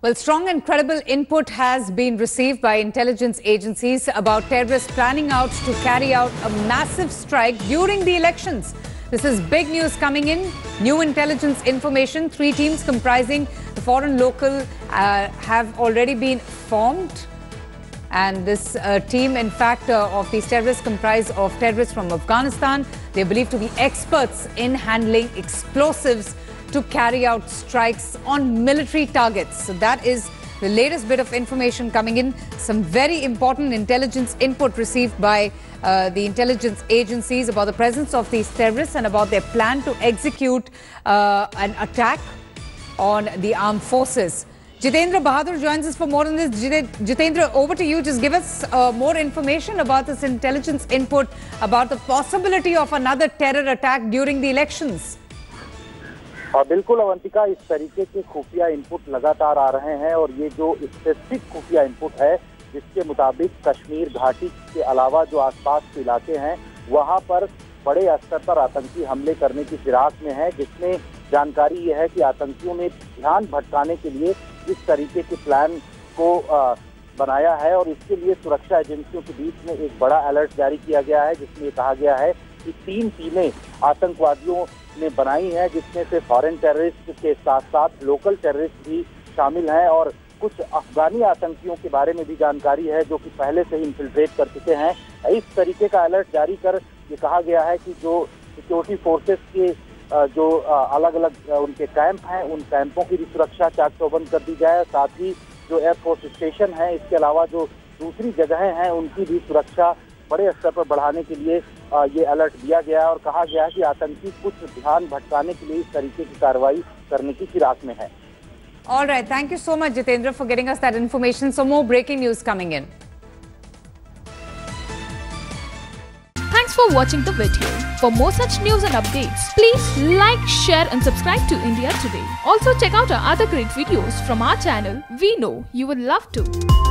Well, strong and credible input has been received by intelligence agencies about terrorists planning out to carry out a massive strike during the elections. This is big news coming in. New intelligence information. 3 teams comprising the foreign local have already been formed. And this team, in fact, of these terrorists comprise of terrorists from Afghanistan. They are believed to be experts in handling explosives to carry out strikes on military targets. So that is the latest bit of information coming in. Some very important intelligence input received by the intelligence agencies about the presence of these terrorists and about their plan to execute an attack on the armed forces. Jitendra Bahadur joins us for more on this. Jitendra, over to you. Just give us more information about this intelligence input, about the possibility of another terror attack during the elections. बिल्कुल अवंतिका, इस तरीके के खुफिया input लगातार आ रहे हैं और ये जो स्पेसिफिक खुफिया इनपुट है जिसके मुताबिक कश्मीर घाटी के अलावा जो आसपास के इलाके हैं वहां पर बड़े स्तर पर आतंकी हमले करने की फिराक में है, जिसमें जानकारी ये है कि आतंकियों ने ध्यान भटकाने के लिए इस तरीके के प्लान को बनाया है और इसके लिए सुरक्षा एजेंसियों के बीच में एक बड़ा अलर्ट जारी किया गया है, जिसमें कहा गया है कि 3 टीमें आतंकवादियों ने बनाई है, जिसमें से फॉरेन टेररिस्ट के साथ साथ लोकल टेररिस्ट भी शामिल हैं और कुछ अफगानी आतंकियों के बारे में भी जानकारी है जो कि पहले से ही इन्फिल्ट्रेट कर चुके हैं। इस तरीके का अलर्ट जारी कर ये कहा गया है कि जो सिक्योरिटी फोर्सेस के जो अलग अलग उनके कैंप हैं उन कैंपों की भी सुरक्षा चाक चौबंद कर दी जाए, साथ ही जो एयरफोर्स स्टेशन है इसके अलावा जो दूसरी जगहें हैं उनकी भी सुरक्षा बड़े स्तर पर बढ़ाने के लिए ये अलर्ट दिया गया है और कहा गया है कि आतंकी कुछ ध्यान भटकाने के लिए इस तरीके की कार्रवाई करने की फिराक में है। All right, thank you so much, Jitendra, for getting us that information. So more breaking news coming in. Thanks for watching the video. For more such news and updates, please like, share and subscribe to India Today. Also check out our other great videos from our channel. We know you would love to.